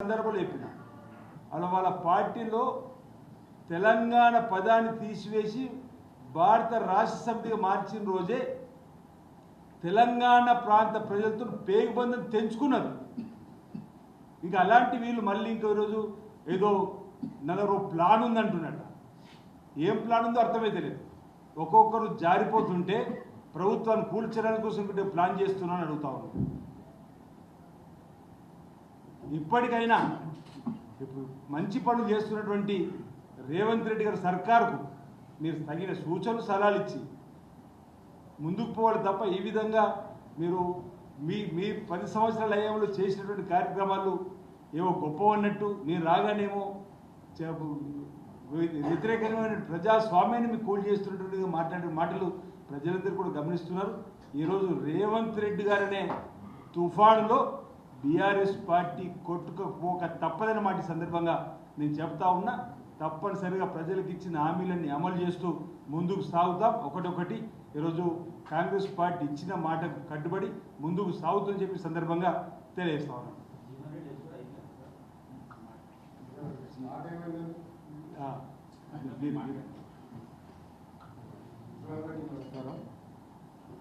సందర్భంలో చెప్పిన వాళ్ళ పార్టీలో తెలంగాణ పదాన్ని తీసివేసి భారత రాష్ట్ర సమితిగా మార్చిన రోజే తెలంగాణ ప్రాంత ప్రజలతో పేగుబంధం తెంచుకున్నారు. ఇంకా అలాంటి వీళ్ళు మళ్ళీ ఇంకో రోజు ఏదో నలుగురు ప్లాన్ ఉందంటున్నట్ట. ఏం ప్లాన్ ఉందో అర్థమే తెలియదు. ఒక్కొక్కరు జారిపోతుంటే ప్రభుత్వాన్ని కూల్చడానికి కోసం ప్లాన్ చేస్తున్నాను అడుగుతా ఉన్నాను. ఇప్పటికైనా ఇప్పుడు మంచి పనులు చేస్తున్నటువంటి రేవంత్ రెడ్డి గారి సర్కారుకు మీరు తగిన సూచనలు సలహాలు ఇచ్చి ముందుకు పోవాలి తప్ప ఈ విధంగా మీరు మీ 10 సంవత్సరాల అయ్యేవాళ్ళు చేసినటువంటి కార్యక్రమాలు ఏవో గొప్పవన్నట్టు మీరు రాగానేమో వ్యతిరేకమైన ప్రజాస్వామ్యాన్ని మీకు కూల్ చేస్తున్నట్టుగా మాట్లాడే మాటలు ప్రజలందరూ కూడా గమనిస్తున్నారు. ఈరోజు రేవంత్ రెడ్డి గారనే తుఫానులో బీఆర్ఎస్ పార్టీ కొట్టుకపోక తప్పదని మాట సందర్భంగా నేను చెప్తా ఉన్నా. తప్పనిసరిగా ప్రజలకు ఇచ్చిన హామీలన్నీ అమలు చేస్తూ ముందుకు సాగుతాం. ఒకటొకటి ఈరోజు కాంగ్రెస్ పార్టీ ఇచ్చిన మాటకు కట్టుబడి ముందుకు సాగుతుందని చెప్పి సందర్భంగా తెలియజేస్తా ఉన్నాను.